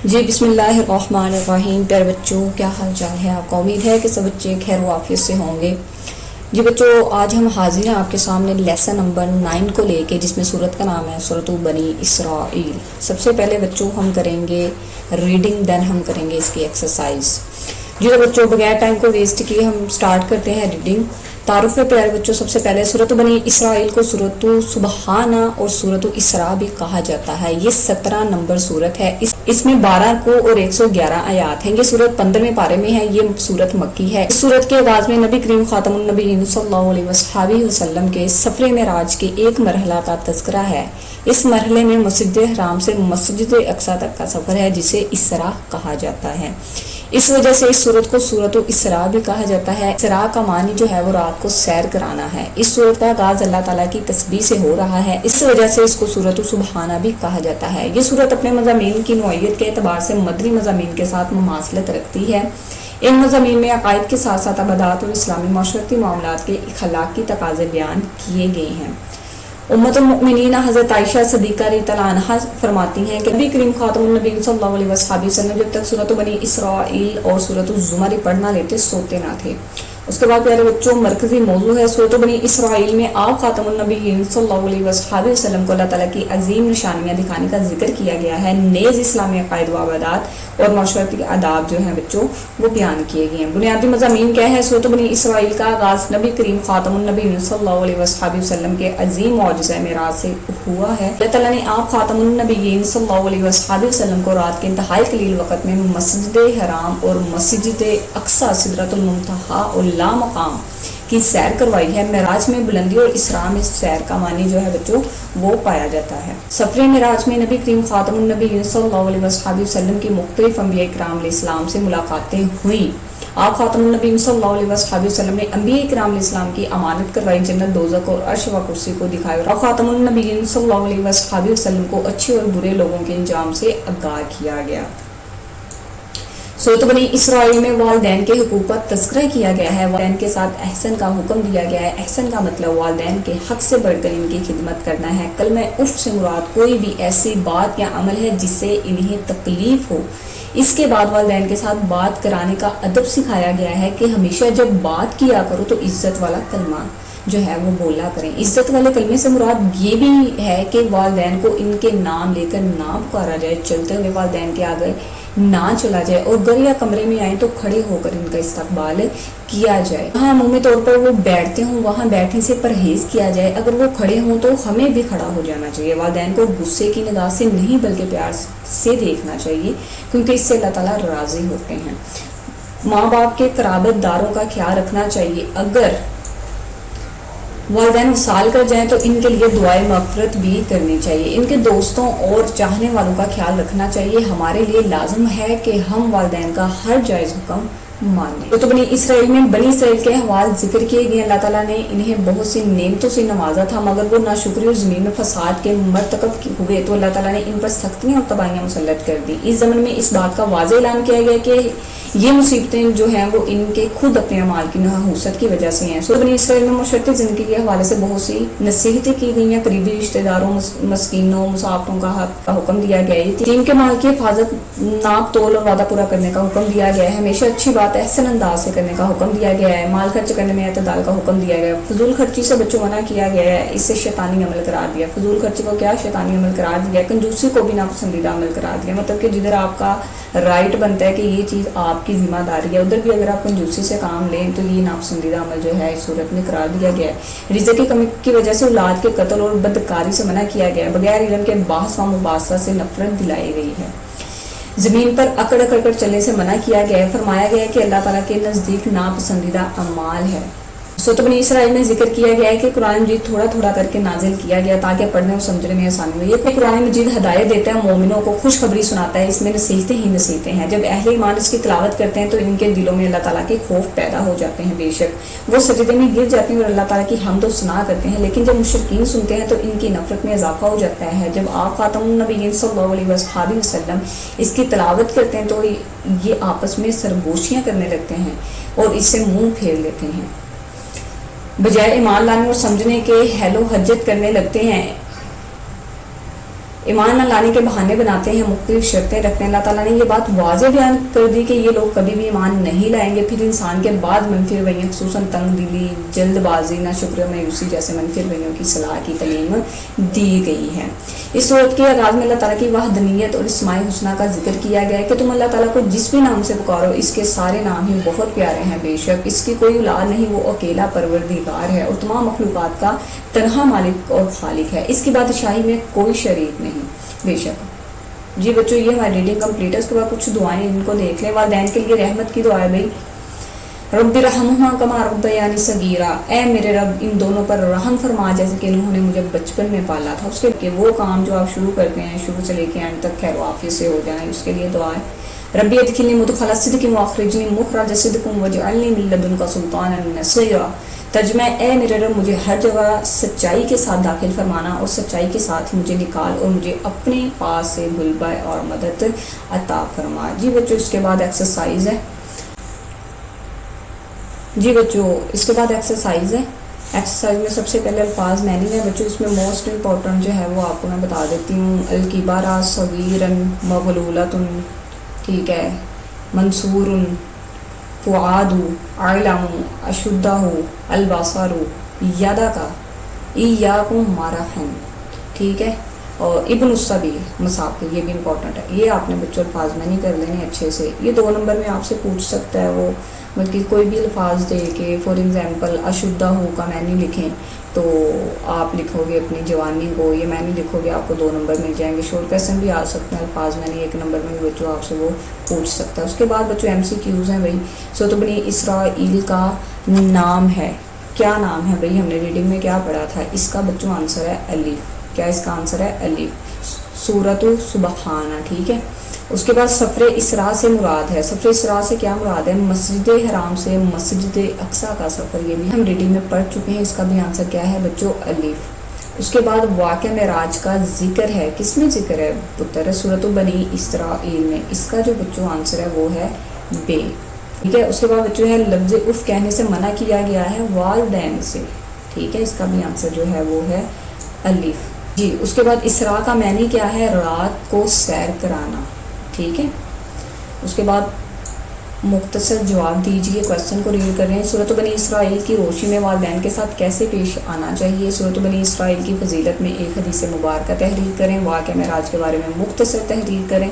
جی بسم اللہ الرحمن الرحیم. پیارے بچوں، کیا حال چال ہے آپ کا؟ امید ہے کہ سب بچے خیر و عافیت سے ہوں گے. جی بچوں، آج ہم حاضر ہیں آپ کے سامنے لیسن نمبر 9 کو لے کے، جس میں سورت کا نام ہے سورۃ بنی اسرائیل. سب سے پہلے بچوں ہم کریں گے ریڈنگ، دین ہم کریں گے اس کی ایکسرسائز. جی تو بچوں بغیر ٹائم کو ویسٹ کیے ہم سٹارٹ کرتے ہیں ریڈنگ. تعارف ہے پیارے بچوں. سب سے پہلے سورۃ بنی اسرائیل کو سورۃ سبحانہ اور سورۃ اسراء بھی کہا جاتا ہے. یہ 17 نمبر سورت ہے. اس میں 12 کو اور 111 آیات ہیں. یہ سورت 15ویں پارے میں ہے. یہ سورت مکی ہے. اس سورت کے آغاز میں نبی کریم خاتم النبیین صلی اللہ علیہ وسلم کے سفر معراج کے ایک مرحلہ کا تذکرہ ہے. اس مرحلے میں مسجد حرام سے مسجد اقصی تک کا سفر ہے، جسے اسراء کہا جاتا ہے. اس وجہ سے اس سورت کو سورۃ الاسراء بھی کہا جاتا ہے. اسراء کا معنی جو ہے وہ رات کو سیر کرانا ہے. اس سورت کا آغاز اللہ تعالیٰ کی تسبیح سے ہو رہا ہے. اس وجہ سے اس کو سورۃ سبحانہ بھی کہا جاتا ہے. یہ سورت اپنے مضامین کی نوعیت کے اعتبار سے مدنی مضامین کے ساتھ مماثلت رکھتی ہے. ان مضامین میں عقائد کے ساتھ ساتھ عبادات اور اسلامی معاشرتی معاملات کے اخلاقی تقاضے بیان کیے گئے ہیں. امت المؤمنین حضرت عائشہ صدیقہ رضی اللہ عنہا فرماتی ہیں کہ نبی کریم خاتم النبیین صلی اللہ علیہ وسلم جب تک سورۃ بنی اسرائیل اور سورۃ الزمر پڑھ نہ لیتے سوتے نہ تھے. اس کے بعد پیارے بچوں مرکزی موضوع ہے سورۃ بنی اسرائیل میں آپ خاتم النبیین صلی اللہ علیہ وسلم کو اللہ تعالیٰ کی عظیم نشانیاں دکھانے کا ذکر کیا گیا ہے. نیز اسلامی عقائد و عبادات اور معاشرتی آداب جو ہیں بچوں وہ بیان کیے گئے ہیں. بنیادی مضامین کیا ہے؟ سورۃ بنی اسرائیل کا آغاز نبی کریم خاتم النبیین صلی اللہ علیہ وسلم کے عظیم معجزہ معراج سے ہوا ہے. اللہ تعالیٰ نے آپ خاتم النبیین صلی اللہ علیہ وسلم کو رات کے انتہائی قلیل وقت میں مسجد حرام اور مسجد اقصی سدرۃ المنتہا اور لامقام کی سیر کروائی ہے. معراج میں بلندی اور اسراء میں سیر کا معنی جو ہے بچوں وہ پایا جاتا ہے. سفر معراج میں نبی کریم خاتم النبیین صلی اللہ علیہ وسلم کی مختلف انبیاء کرام علیہ السلام سے ملاقاتیں ہوئیں. آپ خاتم النبیین صلی اللہ علیہ وسلم نے انبیاء کرام علیہ السلام کی امانت کروائی، جنت دوزخ اور عرش و کرسی کو دکھایا. آپ خاتم النبیین صلی اللہ علیہ وسلم کو اچھے اور برے لوگوں کے انجام سے آگاہ کیا گیا. سورۃ بنی اسرائیل میں والدین کے حقوق کا تذکرہ کیا گیا ہے. والدین کے ساتھ احسن کا حکم دیا گیا ہے. احسن کا مطلب والدین کے حق سے بڑھ کر ان کی خدمت کرنا ہے. کلمہ اف سے مراد کوئی بھی ایسی بات یا عمل ہے جس سے انہیں تکلیف ہو. اس کے بعد والدین کے ساتھ بات کرانے کا ادب سکھایا گیا ہے کہ ہمیشہ جب بات کیا کرو تو عزت والا کلمہ جو ہے وہ بولا کریں. عزت والے کلمے سے مراد یہ بھی ہے کہ والدین کو ان کے نام لے کر نہ پکارا جائے، چلتے ہوئے والدین کے آگے نہ چلا جائے، اور گھر یا کمرے میں آئیں تو کھڑے ہو کر ان کا استقبال کیا جائے. جہاں عمومی طور پر وہ بیٹھتے ہوں وہاں بیٹھنے سے پرہیز کیا جائے. اگر وہ کھڑے ہوں تو ہمیں بھی کھڑا ہو جانا چاہیے. والدین کو غصے کی نگاہ سے نہیں بلکہ پیار سے دیکھنا چاہیے، کیونکہ اس سے اللہ تعالیٰ راضی ہوتے ہیں. ماں باپ کے قرابت داروں کا خیال رکھنا چاہیے. اگر والدین وصال کر جائیں تو ان کے لیے دعائیں مغفرت بھی کرنی چاہیے. ان کے دوستوں اور چاہنے والوں کا خیال رکھنا چاہیے. ہمارے لیے لازم ہے کہ ہم والدین کا ہر جائز حکم مانیں. تو بنی اسرائیل میں بنی اسرائیل کے احوال ذکر کیے گئے. اللہ تعالیٰ نے انہیں بہت سی نعمتوں سے نوازا تھا، مگر وہ ناشکری اور زمین میں فساد کے مرتکب ہوئے تو اللہ تعالیٰ نے ان پر سختیاں اور تباہیاں مسلط کر دی. اس زمن میں اس بات کا واضح اعلان کیا گیا کہ یہ مصیبتیں جو ہیں وہ ان کے خود اپنے اعمال کی نحوست کی وجہ سے ہیں. سورۃ بنی اسرائیل میں معاشرتی زندگی کے حوالے سے بہت سی نصیحتیں کی گئی ہیں. قریبی رشتہ داروں، مسکینوں، مسافروں کا حق کا حکم دیا گیا ہے. یتیم کے مال کی حفاظت، ناپ تول اور وعدہ پورا کرنے کا حکم دیا گیا ہے. ہمیشہ اچھی بات احسن انداز سے کرنے کا حکم دیا گیا ہے. مال خرچ کرنے میں اعتدال کا حکم دیا گیا ہے. فضول خرچی سے بچوں منع کیا گیا ہے. اس سے شیطانی عمل قرار دیا. فضول خرچی کو کیا شیطانی عمل قرار دیا ہے. کنجوسی کو بھی ناپسندیدہ عمل قرار دیا. مطلب کہ جدھر آپ کا رائٹ بنتا ہے کہ یہ چیز آپ کی ذمہ داری ہے، ادھر بھی اگر آپ کنجوسی سے کام لیں تو یہ ناپسندیدہ عمل جو ہے اس صورت میں قرار دیا گیا ہے. رزق کی کمی کی وجہ سے اولاد کے قتل اور بدکاری سے منع کیا گیا ہے. بغیر علم کے بحث و مباحثہ سے نفرت دلائی گئی ہے. زمین پر اکڑ اکڑ کر چلنے سے منع کیا گیا ہے. فرمایا گیا ہے کہ اللہ تعالیٰ کے نزدیک ناپسندیدہ اعمال ہے. سورۃ بنی اسرائیل میں ذکر کیا گیا ہے کہ قرآن مجید تھوڑا تھوڑا کر کے نازل کیا گیا تاکہ پڑھنے اور سمجھنے میں آسانی ہو. یہ قرآن مجید ہدایت دیتا ہے، مومنوں کو خوشخبری سناتا ہے. اس میں نصیحتیں ہی نصیحتیں ہیں. جب اہل ایمان اس کی تلاوت کرتے ہیں تو ان کے دلوں میں اللہ تعالیٰ کے خوف پیدا ہو جاتے ہیں. بے شک وہ سجدے میں گر جاتے ہیں اور اللہ تعالیٰ کی حمد و ثنا کرتے ہیں. لیکن جب مشرکین سنتے ہیں تو ان کی نفرت میں اضافہ ہو جاتا ہے. جب آپ خاتم النبیین صلی اللہ علیہ وسلم اس کی تلاوت کرتے ہیں تو یہ آپس میں سرگوشیاں کرنے لگتے ہیں اور اس سے منہ پھیر لیتے ہیں. بجائے ایمان لانے اور سمجھنے کے حیل و حجت کرنے لگتے ہیں. ایمان نہ لانے کے بہانے بناتے ہیں، مختلف شرطیں رکھتے ہیں۔ اللہ تعالیٰ نے یہ بات واضح بیان کر دی کہ یہ لوگ کبھی بھی ایمان نہیں لائیں گے۔ پھر انسان کے بعد منفی رویوں خصوصاً تنگ دلی، جلد بازی، ناشکری، مایوسی جیسے منفی رویوں کی صلاح کی تعلیم دی گئی ہے۔ اس صورت کے آغاز میں اللہ تعالیٰ کی وحدانیت اور اسماء الحسنی کا ذکر کیا گیا ہے کہ تم اللہ تعالیٰ کو جس بھی نام سے پکارو اس کے سارے نام ہی بہت پیارے ہیں، بے شک اس کی کوئی اولاد نہیں، وہ اکیلا پروردگار ہے اور تمام مخلوقات کا تنہا مالک اور خالق ہے، اس کی بادشاہی میں کوئی شریک نہیں، بے شک۔ جی بچوں یہ ہماری ریڈنگ کمپلیٹ ہے۔ اس کے بعد کچھ دعائیں ان کو دیکھ لیں۔ والدین کے لیے رحمت کی دعا ہے بھائی، رب رحمہما کما ربیانی صغیرا، اے میرے رب ان دونوں پر رحم فرما جیسے کہ انہوں نے مجھے بچپن میں پالا تھا۔ اس کے کہ وہ کام جو آپ شروع کرتے ہیں شروع سے لے کے اینڈ تک خیر و عافیت سے ہو جائیں، اس کے لیے دعا ہے۔ ربی ادخلنی مدخل صدق واخرجنی مخرج صدق واجعلنی من لدنک سلطانا نصیرا، ترجمہ اے میرے رب مجھے ہر جگہ سچائی کے ساتھ داخل فرمانا اور سچائی کے ساتھ مجھے نکال اور مجھے اپنے پاس سے غلبہ اور مدد عطا فرما۔ جی بچوں اس کے بعد ایکسرسائز ہے۔ جی بچوں اس کے بعد ایکسرسائز ہے۔ ایکسرسائز میں سب سے پہلے الفاظ میننگ ہے بچوں، اس میں موسٹ امپورٹنٹ جو ہے وہ آپ کو میں بتا دیتی ہوں۔ الکبارہ صغیرن مغلولۃ، ٹھیک ہے، منصور، فعاد، علم، اشدہ، البصر، یدک، ایاکم مرحن، ٹھیک ہے، اور ابن الصبی مسافر، یہ بھی امپورٹنٹ ہے۔ یہ آپ نے بچوں الفاظ میں نہیں کر لینے اچھے سے۔ یہ 2 نمبر میں آپ سے پوچھ سکتا ہے وہ، بلکہ کوئی بھی الفاظ دے کے فار ایگزامپل اشدہ ہو کا معنی لکھیں تو آپ لکھو گے اپنی جوانی کو، یہ معنی لکھو گے آپ کو 2 نمبر مل جائیں گے۔ شورٹ کویسچن بھی آ سکتے ہیں الفاظ میں نہیں 1 نمبر میں بھی بچوں آپ سے وہ پوچھ سکتا ہے۔ اس کے بعد بچوں MCQs ہیں بھائی۔ سورۃ بنی اسرائیل کا نام ہے، کیا نام ہے بھائی؟ ہم نے ریڈنگ میں کیا پڑھا تھا؟ اس کا بچوں آنسر ہے الف۔ کیا اس کا آنسر ہے؟ الف۔ سورۃ سبحانہ، ٹھیک ہے۔ اس کے بعد سفر اسراء سے مراد ہے، سفر اسراء سے کیا مراد ہے؟ مسجد حرام سے مسجد اقصی کا سفر، یہ بھی ہم ریڈنگ میں پڑھ چکے ہیں۔ اس کا بھی آنسر کیا ہے بچوں؟ الف۔ اس کے بعد واقعہ معراج کا ذکر ہے، کس میں ذکر ہے پتر؟ سورۃ بنی اسرائیل میں۔ اس کا جو بچوں آنسر ہے وہ ہے بے، ٹھیک ہے۔ اس کے بعد بچوں ہے لفظ اف کہنے سے منع کیا گیا ہے والدین سے، ٹھیک ہے۔ اس کا بھی آنسر جو ہے وہ ہے الف۔ جی اس کے بعد اسراء کا معنی کیا ہے؟ رات کو سیر کرانا، ٹھیک ہے۔ اس کے بعد مختصر جواب دیجیے، کویسچن کو ریڈ کر رہے ہیں۔ سورۃ بنی اسرائیل کی روشنی میں والدین کے ساتھ کیسے پیش آنا چاہیے؟ سورۃ بنی اسرائیل کی فضیلت میں ایک حدیث مبارکہ تحریر کریں، واقعہ معراج کے بارے میں مختصر تحریر کریں،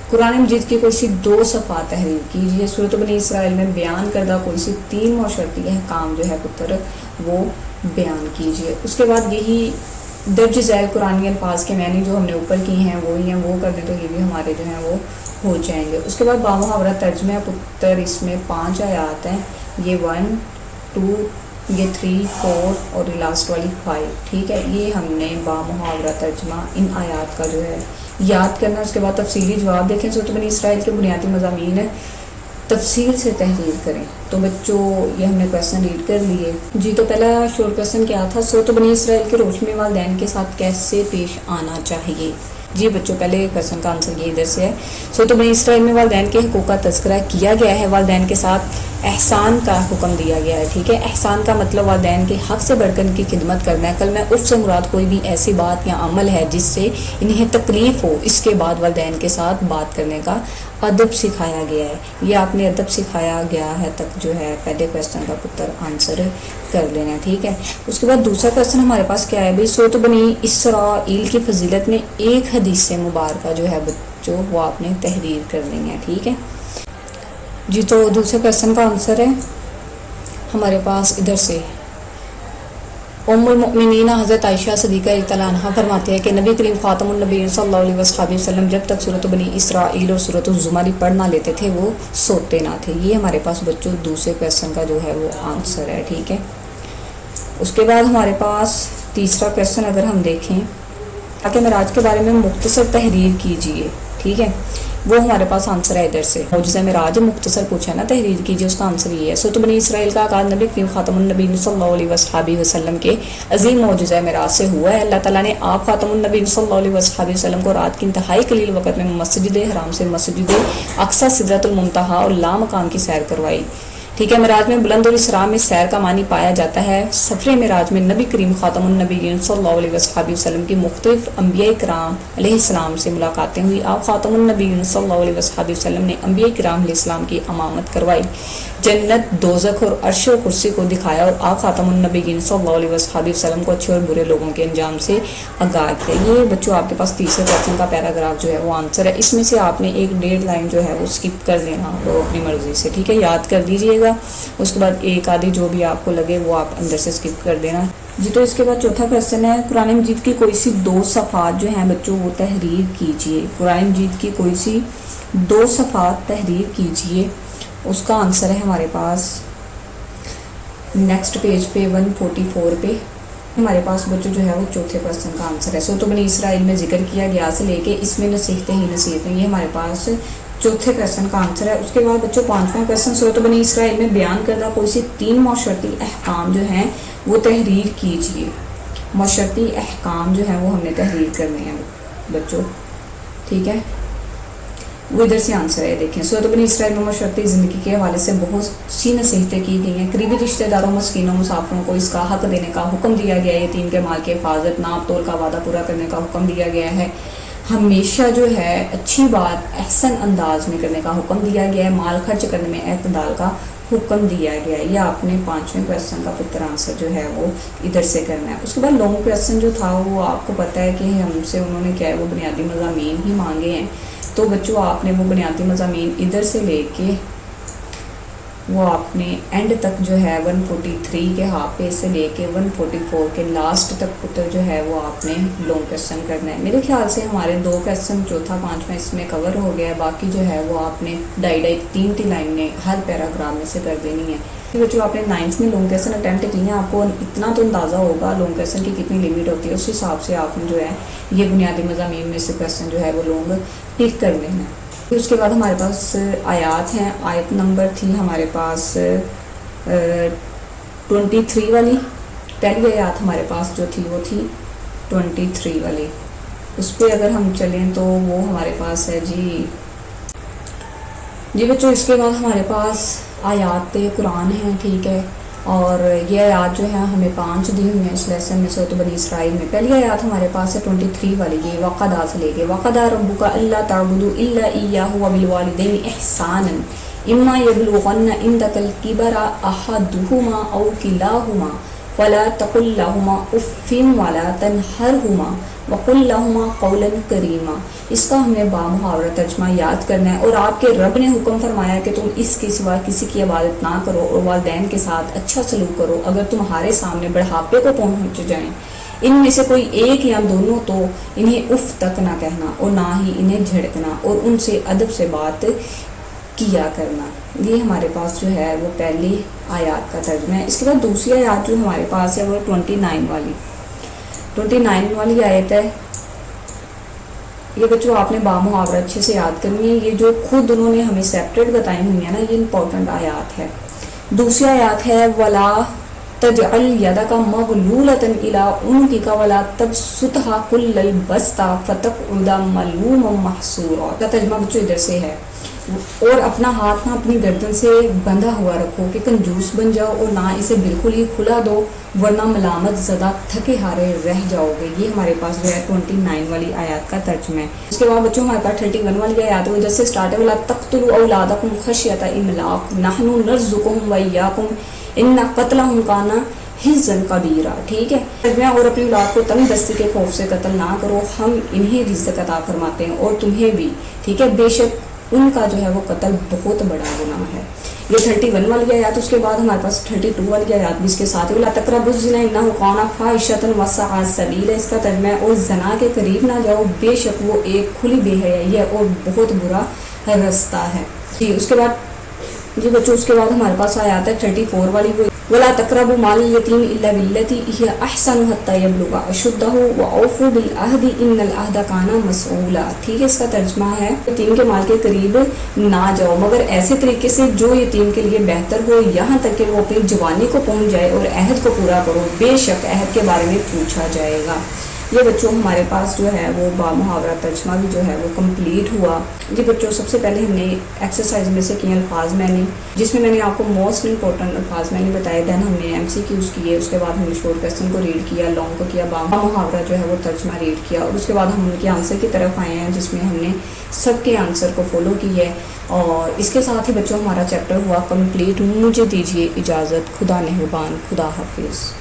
قرآن مجید کی کوئی سی 2 صفحات تحریر کیجیے، سورۃ بنی اسرائیل میں بیان کردہ کوئی سی 3 معاشرتی احکام جو ہے پتر وہ بیان کیجیے۔ اس کے بعد یہی درج ذیل قرآنی الفاظ کے معنی جو ہم نے اوپر کی ہیں وہی ہیں، وہ کر دیں تو یہ بھی ہمارے جو ہیں وہ ہو جائیں گے۔ اس کے بعد بامحاورہ ترجمہ پتر، اس میں 5 آیات ہیں، یہ 1 2 یہ 3 4 اور یہ لاسٹ والی 5، ٹھیک ہے۔ یہ ہم نے بامحاورہ ترجمہ ان آیات کا جو ہے یاد کرنا۔ اس کے بعد تفصیلی جواب دیکھیں۔ سورۃ بنی اسرائیل کے بنیادی مضامین ہے، تفصیل سے تحریر کریں۔ تو بچوں یہ ہم نے کویسچن ریڈ کر لیے۔ جی تو پہلا شورٹ کویسچن کیا تھا؟ سورۃ بنی اسرائیل کی روشنی میں والدین کے ساتھ کیسے پیش آنا چاہیے؟ جی بچوں پہلے کویسچن کا آنسر یہ ادھر سے ہے۔ سورۃ بنی اسرائیل میں والدین کے حقوق کا تذکرہ کیا گیا ہے، والدین کے ساتھ احسان کا حکم دیا گیا ہے، ٹھیک ہے۔ احسان کا مطلب والدین کے حق سے بڑھ کر ان کی خدمت کرنا ہے۔ کلمہ اف سے مراد کوئی بھی ایسی بات یا عمل ہے جس سے انہیں تکلیف ہو، اس کے بعد والدین کے ساتھ بات کرنے کا ادب سکھایا گیا ہے۔ یہ آپ نے ادب سکھایا گیا ہے تک جو ہے پہلے کویسچن کا پتر آنسر کر لینا ہے، ٹھیک ہے۔ اس کے بعد دوسرا کویسچن ہمارے پاس کیا ہے بھائی؟ سورۃ بنی اسرائیل کی فضیلت میں ایک حدیث مبارکہ جو ہے بچوں وہ آپ نے تحریر کرنی ہے، ٹھیک ہے۔ جی تو دوسرے کویسچن کا آنسر ہے ہمارے پاس ادھر سے۔ ام المؤمنین حضرت عائشہ صدیقہ رضی اللہ عنہا فرماتے ہیں کہ نبی کریم خاتم النبی صلی اللہ علیہ وسلم جب تک سورۃ بنی اسرائیل اور سورۃ الزمر پڑھ نہ لیتے تھے وہ سوتے نہ تھے۔ یہ ہمارے پاس بچوں دوسرے کویسچن کا جو ہے وہ آنسر ہے، ٹھیک ہے۔ اس کے بعد ہمارے پاس تیسرا کویسچن اگر ہم دیکھیں تاکہ معراج کے بارے میں مختصر تحریر کیجیے، ٹھیک ہے، وہ ہمارے پاس آنسر ہے ادھر سے۔ معجزہ معراج مختصر پوچھا ہے نا، تحریر کیجیے، اس کا آنسر یہ ہے۔ سورۃ بنی اسرائیل کا آغاز نبی کریم خاتم النبی صلی اللہ علیہ وسلم کے عظیم معجزہ معراج سے ہوا ہے۔ اللہ تعالیٰ نے آپ خاتم النبی صلی اللہ علیہ وسلم کو رات کی انتہائی قلیل وقت میں مسجد حرام سے مسجد اقصی سدرۃ المنتہا اور لامکان کی سیر کروائی۔ ٹھیک ہے، معراج میں بلند اور اسراء میں سیر کا معنی پایا جاتا ہے۔ سفر معراج میں نبی کریم خاتم النبیین صلی اللہ علیہ وسلم کی مختلف انبیاء کرام علیہ السلام سے ملاقاتیں ہوئی۔ آپ خاتم النبیین صلی اللہ علیہ وسلم نے انبیاء کرام علیہ السلام کی امامت کروائی، جنت، دوزخ اور عرش و کرسی کو دکھایا، اور آپ خاتم النبیین صلی اللہ علیہ وسلم کو اچھے اور برے لوگوں کے انجام سے آگاہ کیا۔ یہ بچوں آپ کے پاس تیسرے کویشچن کا پیراگراف جو ہے وہ آنسر ہے، اس میں سے آپ نے ایک 1.5 لائن جو ہے وہ اسکپ کر دینا وہ اپنی مرضی سے، ٹھیک ہے، یاد کر دیجیے گا، اس کے بعد ایک آدھی جو بھی آپ کو لگے وہ آپ اندر سے اسکپ کر دینا جی۔ تو اس کے بعد چوتھا کویشچن ہے، قرآن مجید کی کوئی سی 2 صفحات جو ہیں بچوں وہ تحریر کیجئے۔ قرآن مجید کی کوئی سی 2 صفحات تحریر کیجئے، اس کا آنسر ہے ہمارے پاس نیکسٹ پیج پہ 144 پہ ہمارے پاس بچوں جو ہے وہ چوتھے کویشچن کا آنسر ہے۔ سورۃ بنی اسرائیل میں ذکر کیا گیا سے لے کے اس میں نصیحتیں ہی نصیحتیں، یہ ہمارے پاس چوتھے کویشچن کا آنسر ہے۔ اس کے بعد بچوں 5واں کویشچن، سورۃ بنی اسرائیل میں بیان کردہ کوئی سی 3 معاشرتی احکام جو ہیں وہ تحریر کیجئے۔ معاشرتی احکام جو ہیں وہ ہم نے تحریر کرنے ہیں بچوں، ٹھیک ہے، وہ ادھر سے آنسر ہے، دیکھیں سورۃ بنی اسرائیل میں معاشرتی زندگی کے حوالے سے بہت سی نصیحتیں کی گئی ہیں۔ قریبی رشتہ داروں، مسکینوں، مسافروں کو اس کا حق دینے کا حکم دیا گیا ہے، یتیم کے مال کی حفاظت، ناپ تول کا وعدہ پورا کرنے کا حکم دیا گیا ہے، ہمیشہ جو ہے اچھی بات احسن انداز میں کرنے کا حکم دیا گیا ہے، مال خرچ کرنے میں اعتدال کا حکم دیا گیا ہے۔ یہ آپ نے 5ویں کویشچن کا پتر آنسر جو ہے وہ ادھر سے کرنا ہے۔ اس کے بعد لانگ کویشچن جو تھا وہ آپ کو پتہ ہے کہ ہم سے انہوں نے کیا ہے وہ بنیادی مضامین ہی مانگے ہیں، تو بچوں آپ نے وہ بنیادی مضامین ادھر سے لے کے وہ آپ نے اینڈ تک جو ہے 143 کے حافظ سے لے کے 144 کے لاسٹ تک پتر جو ہے وہ آپ نے لانگ کویشچن کرنا ہے۔ میرے خیال سے ہمارے 2 کویشچن چوتھا 5واں اس میں کور ہو گیا ہے، باقی جو ہے وہ آپ نے 2.5-3 لائن میں ہر پیراگراف میں سے کر دینی ہے۔ بچوں آپ نے 9th میں لانگ کویشچن اٹیمپٹ کیے ہیں، آپ کو اتنا تو اندازہ ہوگا لانگ کویشچن کی کتنی لمٹ ہوتی ہے، اس حساب سے آپ نے جو ہے یہ بنیادی مضامین میں سے کویشچن جو ہے وہ لانگ ٹک کر لینا ہے۔ اس کے بعد ہمارے پاس آیات ہیں، آیت نمبر تھی ہمارے پاس 23 والی، پہلی آیات ہمارے پاس جو تھی وہ تھی 23 والی، اس پہ اگر ہم چلیں تو وہ ہمارے پاس ہے جی بچوں۔ اس کے بعد ہمارے پاس آیات قرآن ہیں، ٹھیک ہے، اور یہ آیات جو ہے ہمیں 5 دی ہوئی ہیں اس لیسن میں سورۃ بنی اسرائیل میں۔ پہلی آیات ہمارے پاس ہے 23 والی، یہ وقدا سے لے کے وقدا ربک الا تعبدوا الا ایاہ وبالوالدین احسانا اما یبلغن عندک الکبر احدہما او کلاہما فلا تقل لهما اف ولا تنہرہما وقل لهما قولا کریما۔ اس کا ہمیں بامحاورہ ترجمہ یاد کرنا ہے۔ اور آپ کے رب نے حکم فرمایا کہ تم اس کے سوا کسی کی عبادت نہ کرو اور والدین کے ساتھ اچھا سلوک کرو، اگر تمہارے سامنے بڑھاپے کو پہنچ جائیں ان میں سے کوئی ایک یا دونوں تو انہیں اف تک نہ کہنا اور نہ ہی انہیں جھڑکنا، اور ان سے ادب سے بات کیا کرنا۔ یہ ہمارے پاس جو ہے وہ پہلی آیات کا ترجمہ ہے۔ اس کے بعد دوسری آیات جو ہمارے پاس ہے وہ 29 والی آیت ہے۔ یہ بچوں آپ نے بامحاورہ اچھے سے یاد کرنی ہے، یہ جو خود انہوں نے ہمیں سیپریٹ بتائی ہوئی ہیں نا، یہ امپورٹنٹ آیات ہے۔ دوسری آیات ہے ولا تجعل یدک مغلولۃ الی عنقک ولا تبسطھا کل البسط فتقعد ملوما محسورا۔ کا ترجمہ بچوں ادھر سے ہے، اور اپنا ہاتھ نہ اپنی گردن سے بندھا ہوا رکھو کہ کنجوس بن جاؤ، اور نہ اسے بالکل ہی کھلا دو ورنہ ملامت زدہ تھکے ہارے رہ جاؤ گے۔ یہ ہمارے پاس جو ہے 29 والی آیات کا ترجمہ ہے۔ اس کے بعد بچوں ہمارے پاس 31 والی آیات ہے، جیسے اسٹارٹ ہے ولا تقتلوا اولادکم خشیۃ املاق نحن نرزقهم وایاکم ان قتلهم کان حزن کبیرہ، ٹھیک ہے، اور اپنی اولاد کو تنگ دستی کے خوف سے قتل نہ کرو، ہم انہیں رزق عطا فرماتے ہیں اور تمہیں بھی، ٹھیک ہے، بے شک ان کا جو ہے وہ قتل بہت بڑا گناہ ہے۔ یہ 31 والی آیات۔ اس کے بعد ہمارے پاس 32 والی آیات بھی اس کے ساتھ ولا تقربوا الزنا انہ کان فاحشۃ وساء سبیلا، اس کا ترجمہ ہے اور زنا کے قریب نہ جاؤ، بے شک وہ ایک کھلی بے حیائی ہے اور بہت برا رستہ ہے۔ جی اس کے بعد جی بچوں اس کے بعد ہمارے پاس آیات ہے 34 والی، ولا تقربوا مال الیتیم الا بالتی ہی احسن حتی یبلغ اشدہ واوفوا بالعہد ان العہد کان مسئولا، ٹھیک ہے، اس کا ترجمہ ہے یتیم کے مال کے قریب نہ جاؤ مگر ایسے طریقے سے جو یتیم کے لیے بہتر ہو، یہاں تک کہ وہ اپنی جوانی کو پہنچ جائے، اور عہد کو پورا کرو، بے شک عہد کے بارے میں پوچھا جائے گا۔ یہ بچوں ہمارے پاس جو ہے وہ با محاورہ ترجمہ بھی جو ہے وہ کمپلیٹ ہوا. جی بچوں سب سے پہلے ہم نے ایکسرسائز میں سے کئے الفاظ جس میں نے آپ کو موسٹ امپورٹنٹ الفاظ بتائے. دین ہم نے ایم سی کیوز کیے, اس کے بعد ہم نے شورٹ کویسچن کو ریڈ کیا, لانگ کو کیا, با محاورہ جو ہے وہ ترجمہ ریڈ کیا, اور اس کے بعد ہم ان کے آنسر کی طرف آئے ہیں جس میں ہم نے سب کے آنسر کو فالو کی ہے. اور اس کے ساتھ ہی بچوں ہمارا چیپٹر ہوا کمپلیٹ. مجھے دیجیے اجازت. خدا نگہبان. خدا حافظ.